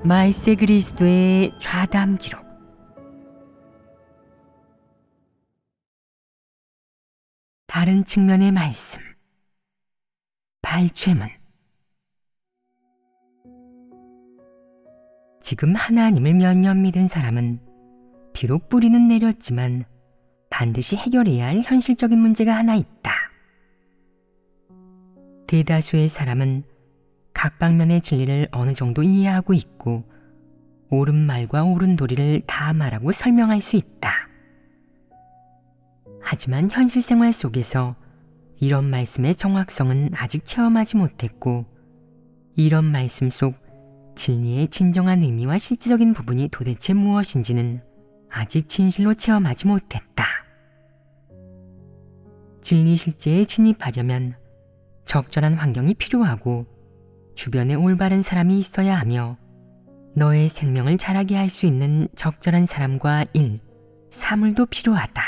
말세 그리스도의 좌담 기록. 다른 측면의 말씀. 발췌문. 지금 하나님을 몇 년 믿은 사람은 비록 뿌리는 내렸지만 반드시 해결해야 할 현실적인 문제가 하나 있다. 대다수의 사람은 각 방면의 진리를 어느 정도 이해하고 있고 옳은 말과 옳은 도리를 다 말하고 설명할 수 있다. 하지만 현실 생활 속에서 이런 말씀의 정확성은 아직 체험하지 못했고, 이런 말씀 속 진리의 진정한 의미와 실질적인 부분이 도대체 무엇인지는 아직 진실로 체험하지 못했다. 진리 실제에 진입하려면 적절한 환경이 필요하고 주변에 올바른 사람이 있어야 하며, 너의 생명을 자라게 할 수 있는 적절한 사람과 일, 사물도 필요하다.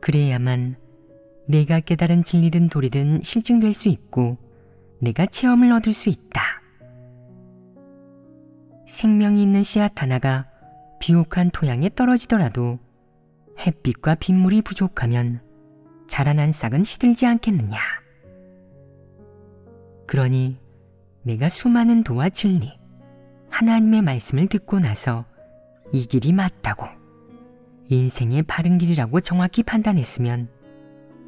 그래야만 내가 깨달은 진리든 도리든 실증될 수 있고 내가 체험을 얻을 수 있다. 생명이 있는 씨앗 하나가 비옥한 토양에 떨어지더라도 햇빛과 빗물이 부족하면 자라난 싹은 시들지 않겠느냐. 그러니 내가 수많은 도와 진리, 하나님의 말씀을 듣고 나서 이 길이 맞다고, 인생의 바른 길이라고 정확히 판단했으면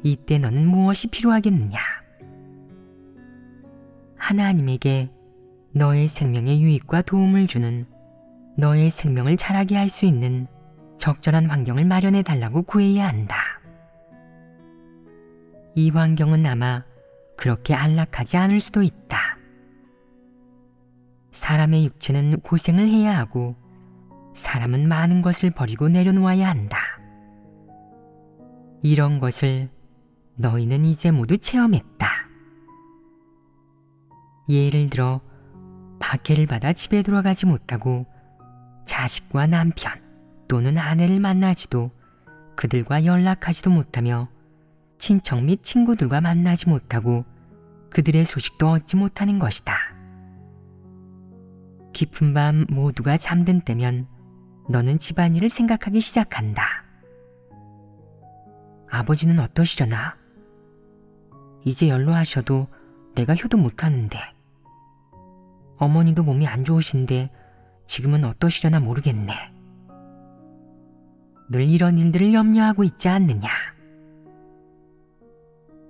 이때 너는 무엇이 필요하겠느냐? 하나님에게 너의 생명에 유익과 도움을 주는, 너의 생명을 자라게 할 수 있는 적절한 환경을 마련해 달라고 구해야 한다. 이 환경은 아마 그렇게 안락하지 않을 수도 있다. 사람의 육체는 고생을 해야 하고 사람은 많은 것을 버리고 내려놓아야 한다. 이런 것을 너희는 이제 모두 체험했다. 예를 들어 박해를 받아 집에 돌아가지 못하고 자식과 남편 또는 아내를 만나지도, 그들과 연락하지도 못하며 친척 및 친구들과 만나지 못하고 그들의 소식도 얻지 못하는 것이다. 깊은 밤 모두가 잠든 때면 너는 집안일을 생각하기 시작한다. 아버지는 어떠시려나? 이제 연로하셔도 내가 효도 못하는데. 어머니도 몸이 안 좋으신데 지금은 어떠시려나 모르겠네. 늘 이런 일들을 염려하고 있지 않느냐?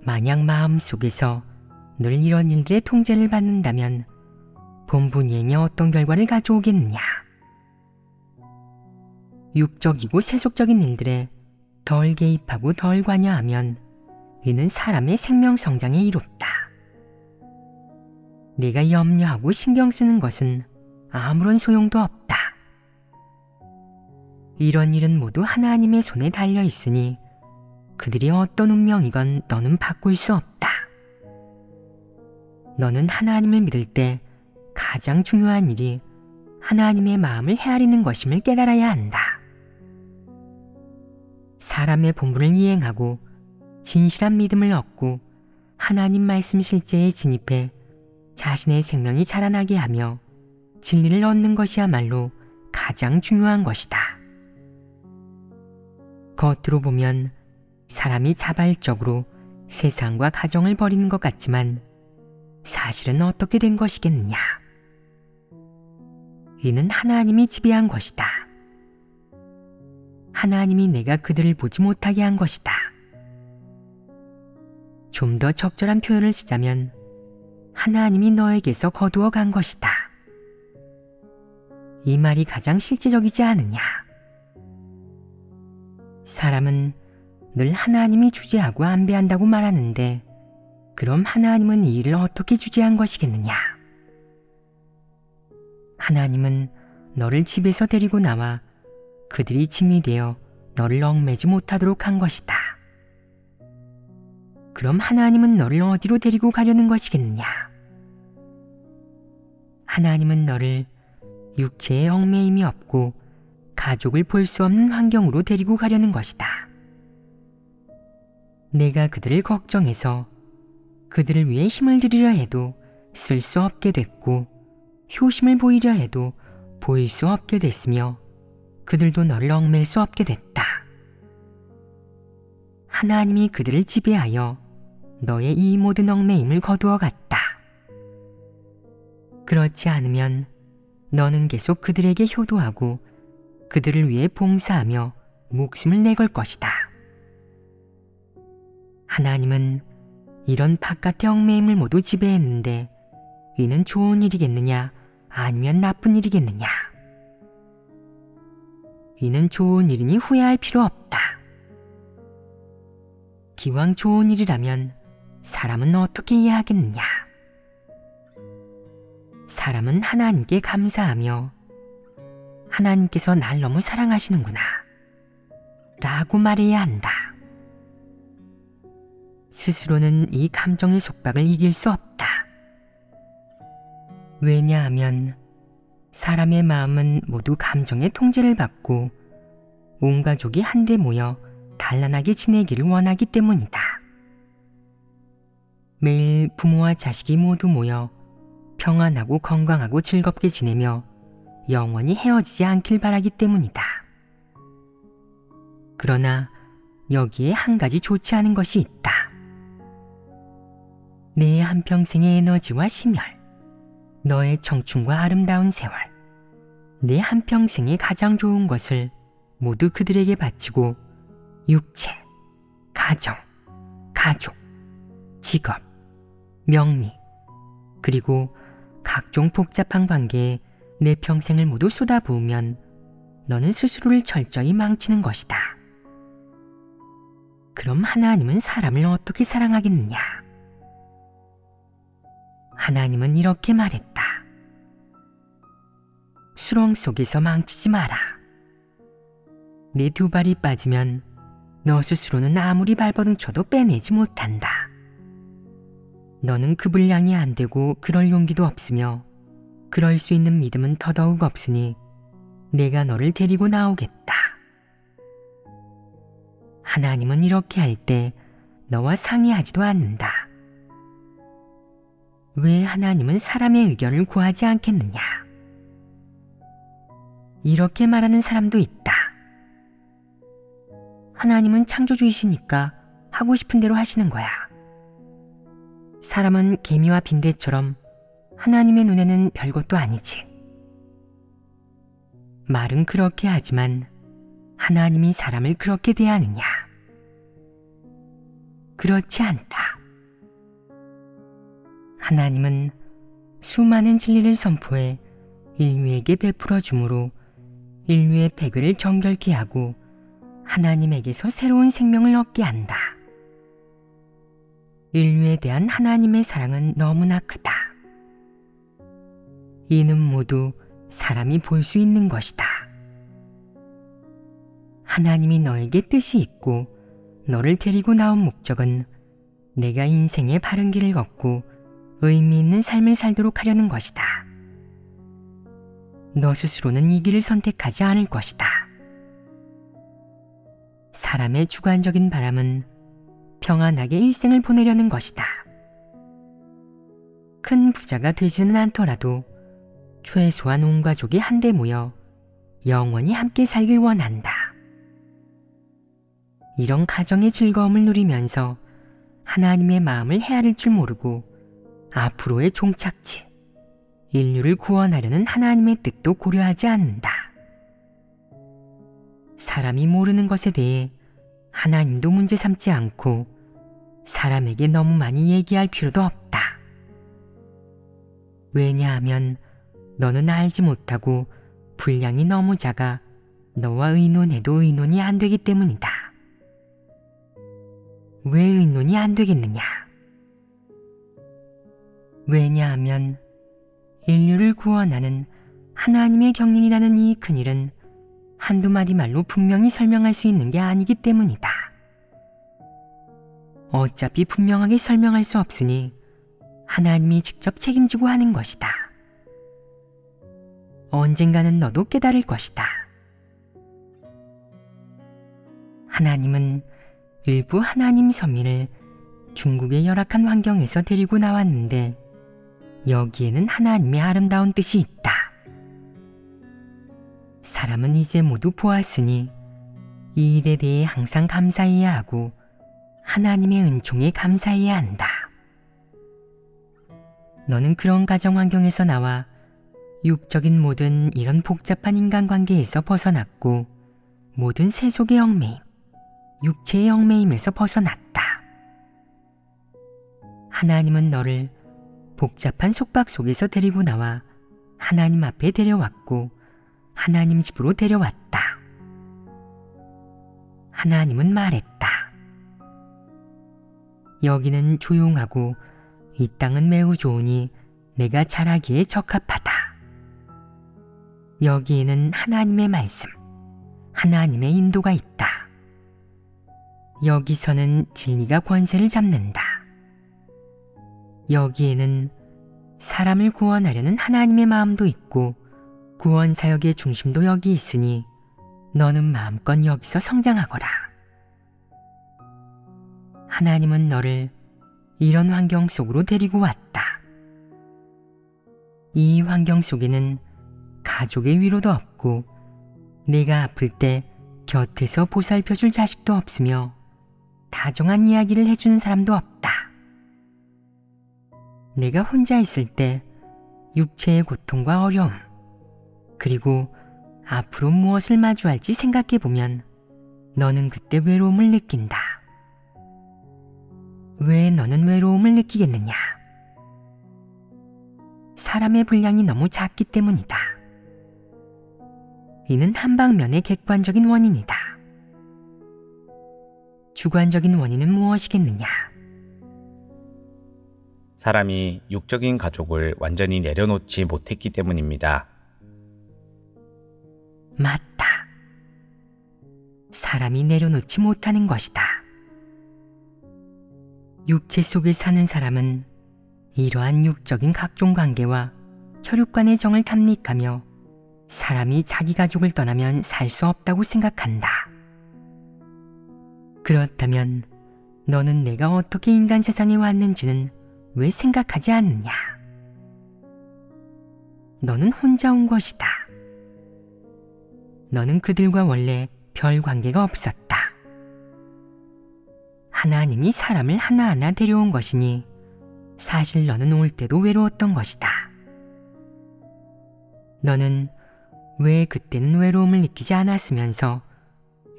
만약 마음속에서 늘 이런 일들의 통제를 받는다면 본분이행에 어떤 결과를 가져오겠느냐? 육적이고 세속적인 일들에 덜 개입하고 덜 관여하면 이는 사람의 생명 성장에 이롭다. 네가 염려하고 신경 쓰는 것은 아무런 소용도 없다. 이런 일은 모두 하나님의 손에 달려 있으니 그들이 어떤 운명이건 너는 바꿀 수 없다. 너는 하나님을 믿을 때 가장 중요한 일이 하나님의 마음을 헤아리는 것임을 깨달아야 한다. 사람의 본분을 이행하고 진실한 믿음을 얻고 하나님 말씀 실제에 진입해 자신의 생명이 자라나게 하며 진리를 얻는 것이야말로 가장 중요한 것이다. 겉으로 보면 사람이 자발적으로 세상과 가정을 버리는 것 같지만 사실은 어떻게 된 것이겠느냐? 이는 하나님이 지배한 것이다. 하나님이 내가 그들을 보지 못하게 한 것이다. 좀 더 적절한 표현을 쓰자면 하나님이 너에게서 거두어 간 것이다. 이 말이 가장 실제적이지 않느냐? 사람은 늘 하나님이 주재하고 안배한다고 말하는데, 그럼 하나님은 이 일을 어떻게 주재한 것이겠느냐? 하나님은 너를 집에서 데리고 나와 그들이 짐이 되어 너를 얽매지 못하도록 한 것이다. 그럼 하나님은 너를 어디로 데리고 가려는 것이겠느냐? 하나님은 너를 육체의 얽매임이 없고 가족을 볼 수 없는 환경으로 데리고 가려는 것이다. 내가 그들을 걱정해서 그들을 위해 힘을 들이려 해도 쓸 수 없게 됐고 효심을 보이려 해도 보일 수 없게 됐으며 그들도 너를 얽맬 수 없게 됐다. 하나님이 그들을 지배하여 너의 이 모든 얽매임을 거두어 갔다. 그렇지 않으면 너는 계속 그들에게 효도하고 그들을 위해 봉사하며 목숨을 내걸 것이다. 하나님은 이런 바깥의 얽매임을 모두 지배했는데 이는 좋은 일이겠느냐 아니면 나쁜 일이겠느냐? 이는 좋은 일이니 후회할 필요 없다. 기왕 좋은 일이라면 사람은 어떻게 이해하겠느냐? 사람은 하나님께 감사하며 하나님께서 날 너무 사랑하시는구나 라고 말해야 한다. 스스로는 이 감정의 속박을 이길 수 없다. 왜냐하면 사람의 마음은 모두 감정의 통제를 받고 온 가족이 한데 모여 단란하게 지내기를 원하기 때문이다. 매일 부모와 자식이 모두 모여 평안하고 건강하고 즐겁게 지내며 영원히 헤어지지 않길 바라기 때문이다. 그러나 여기에 한 가지 좋지 않은 것이 있다. 내 한평생의 에너지와 심혈, 너의 청춘과 아름다운 세월, 내 한평생의 가장 좋은 것을 모두 그들에게 바치고 육체, 가정, 가족, 직업, 명리, 그리고 각종 복잡한 관계에 내 평생을 모두 쏟아부으면 너는 스스로를 철저히 망치는 것이다. 그럼 하나님은 사람을 어떻게 사랑하겠느냐? 하나님은 이렇게 말했다. 수렁 속에서 망치지 마라. 네 두 발이 빠지면 너 스스로는 아무리 발버둥 쳐도 빼내지 못한다. 너는 그 분량이 안 되고 그럴 용기도 없으며 그럴 수 있는 믿음은 더더욱 없으니 내가 너를 데리고 나오겠다. 하나님은 이렇게 할 때 너와 상의하지도 않는다. 왜 하나님은 사람의 의견을 구하지 않겠느냐? 이렇게 말하는 사람도 있다. 하나님은 창조주이시니까 하고 싶은 대로 하시는 거야. 사람은 개미와 빈대처럼 하나님의 눈에는 별것도 아니지. 말은 그렇게 하지만 하나님이 사람을 그렇게 대하느냐? 그렇지 않다. 하나님은 수많은 진리를 선포해 인류에게 베풀어 주므로 인류의 패괴를 정결케 하고 하나님에게서 새로운 생명을 얻게 한다. 인류에 대한 하나님의 사랑은 너무나 크다. 이는 모두 사람이 볼 수 있는 것이다. 하나님이 너에게 뜻이 있고 너를 데리고 나온 목적은 내가 인생의 바른 길을 걷고 의미 있는 삶을 살도록 하려는 것이다. 너 스스로는 이 길을 선택하지 않을 것이다. 사람의 주관적인 바람은 평안하게 일생을 보내려는 것이다. 큰 부자가 되지는 않더라도 최소한 온 가족이 한데 모여 영원히 함께 살길 원한다. 이런 가정의 즐거움을 누리면서 하나님의 마음을 헤아릴 줄 모르고 앞으로의 종착지, 인류를 구원하려는 하나님의 뜻도 고려하지 않는다. 사람이 모르는 것에 대해 하나님도 문제 삼지 않고 사람에게 너무 많이 얘기할 필요도 없다. 왜냐하면 너는 알지 못하고 분량이 너무 작아 너와 의논해도 의논이 안 되기 때문이다. 왜 의논이 안 되겠느냐? 왜냐하면 인류를 구원하는 하나님의 경륜이라는 이 큰일은 한두 마디 말로 분명히 설명할 수 있는 게 아니기 때문이다. 어차피 분명하게 설명할 수 없으니 하나님이 직접 책임지고 하는 것이다. 언젠가는 너도 깨달을 것이다. 하나님은 일부 하나님 선민을 중국의 열악한 환경에서 데리고 나왔는데 여기에는 하나님의 아름다운 뜻이 있다. 사람은 이제 모두 보았으니 이 일에 대해 항상 감사해야 하고 하나님의 은총에 감사해야 한다. 너는 그런 가정 환경에서 나와 육적인 모든 이런 복잡한 인간관계에서 벗어났고 모든 세속의 얽매임, 육체의 얽매임에서 벗어났다. 하나님은 너를 복잡한 속박 속에서 데리고 나와 하나님 앞에 데려왔고 하나님 집으로 데려왔다. 하나님은 말했다. 여기는 조용하고 이 땅은 매우 좋으니 내가 자라기에 적합하다. 여기에는 하나님의 말씀, 하나님의 인도가 있다. 여기서는 진리가 권세를 잡는다. 여기에는 사람을 구원하려는 하나님의 마음도 있고 구원 사역의 중심도 여기 있으니 너는 마음껏 여기서 성장하거라. 하나님은 너를 이런 환경 속으로 데리고 왔다. 이 환경 속에는 가족의 위로도 없고 내가 아플 때 곁에서 보살펴줄 자식도 없으며 다정한 이야기를 해주는 사람도 없다. 내가 혼자 있을 때 육체의 고통과 어려움, 그리고 앞으로 무엇을 마주할지 생각해보면 너는 그때 외로움을 느낀다. 왜 너는 외로움을 느끼겠느냐? 사람의 분량이 너무 작기 때문이다. 이는 한 방면의 객관적인 원인이다. 주관적인 원인은 무엇이겠느냐? 사람이 육적인 가족을 완전히 내려놓지 못했기 때문입니다. 맞다. 사람이 내려놓지 못하는 것이다. 육체 속에 사는 사람은 이러한 육적인 각종 관계와 혈육간의 정을 탐닉하며 사람이 자기 가족을 떠나면 살 수 없다고 생각한다. 그렇다면 너는 내가 어떻게 인간 세상에 왔는지는 왜 생각하지 않느냐? 너는 혼자 온 것이다. 너는 그들과 원래 별 관계가 없었다. 하나님이 사람을 하나하나 데려온 것이니 사실 너는 올 때도 외로웠던 것이다. 너는 왜 그때는 외로움을 느끼지 않았으면서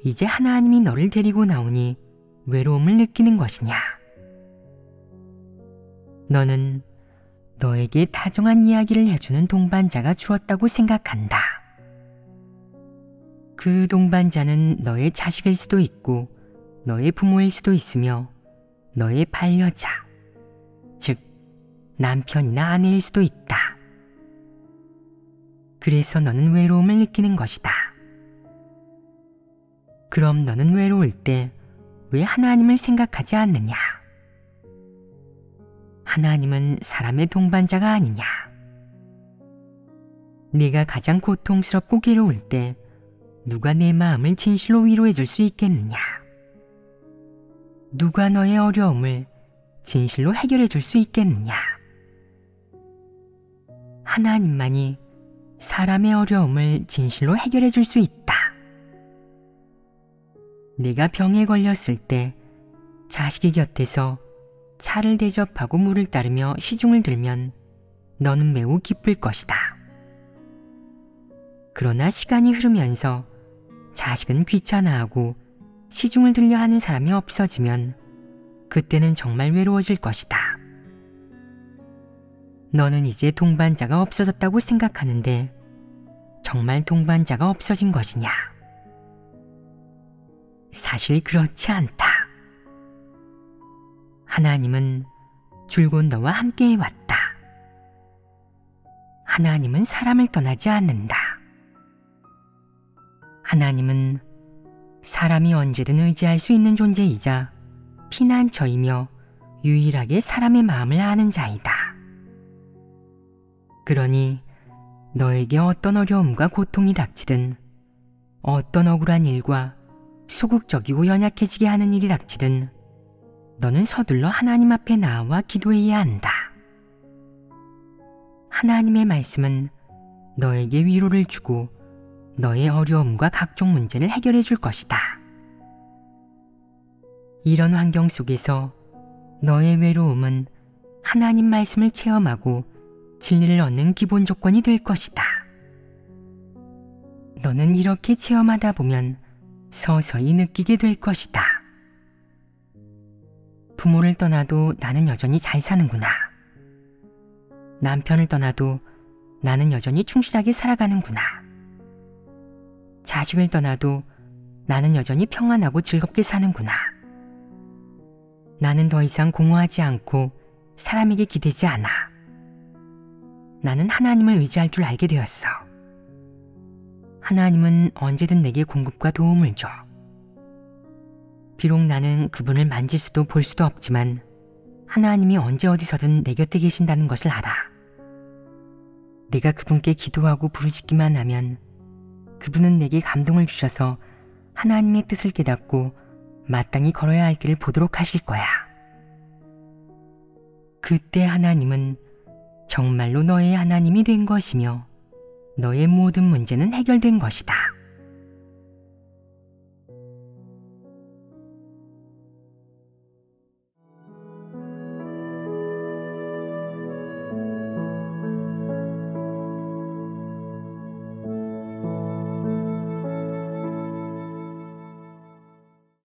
이제 하나님이 너를 데리고 나오니 외로움을 느끼는 것이냐? 너는 너에게 다정한 이야기를 해주는 동반자가 주었다고 생각한다. 그 동반자는 너의 자식일 수도 있고 너의 부모일 수도 있으며 너의 반려자, 즉 남편이나 아내일 수도 있다. 그래서 너는 외로움을 느끼는 것이다. 그럼 너는 외로울 때 왜 하나님을 생각하지 않느냐? 하나님은 사람의 동반자가 아니냐? 네가 가장 고통스럽고 괴로울 때 누가 내 마음을 진실로 위로해 줄 수 있겠느냐? 누가 너의 어려움을 진실로 해결해 줄 수 있겠느냐? 하나님만이 사람의 어려움을 진실로 해결해 줄 수 있다. 네가 병에 걸렸을 때 자식이 곁에서 차를 대접하고 물을 따르며 시중을 들면 너는 매우 기쁠 것이다. 그러나 시간이 흐르면서 자식은 귀찮아하고 시중을 들려 하는 사람이 없어지면 그때는 정말 외로워질 것이다. 너는 이제 동반자가 없어졌다고 생각하는데 정말 동반자가 없어진 것이냐? 사실 그렇지 않다. 하나님은 줄곧 너와 함께 해왔다. 하나님은 사람을 떠나지 않는다. 하나님은 사람이 언제든 의지할 수 있는 존재이자 피난처이며 유일하게 사람의 마음을 아는 자이다. 그러니 너에게 어떤 어려움과 고통이 닥치든 어떤 억울한 일과 소극적이고 연약해지게 하는 일이 닥치든 너는 서둘러 하나님 앞에 나와 기도해야 한다. 하나님의 말씀은 너에게 위로를 주고 너의 어려움과 각종 문제를 해결해 줄 것이다. 이런 환경 속에서 너의 외로움은 하나님 말씀을 체험하고 진리를 얻는 기본 조건이 될 것이다. 너는 이렇게 체험하다 보면 서서히 느끼게 될 것이다. 부모를 떠나도 나는 여전히 잘 사는구나. 남편을 떠나도 나는 여전히 충실하게 살아가는구나. 자식을 떠나도 나는 여전히 평안하고 즐겁게 사는구나. 나는 더 이상 공허하지 않고 사람에게 기대지 않아. 나는 하나님을 의지할 줄 알게 되었어. 하나님은 언제든 내게 공급과 도움을 줘. 비록 나는 그분을 만질 수도 볼 수도 없지만 하나님이 언제 어디서든 내 곁에 계신다는 것을 알아. 내가 그분께 기도하고 부르짖기만 하면 그분은 내게 감동을 주셔서 하나님의 뜻을 깨닫고 마땅히 걸어야 할 길을 보도록 하실 거야. 그때 하나님은 정말로 너의 하나님이 된 것이며 너의 모든 문제는 해결된 것이다.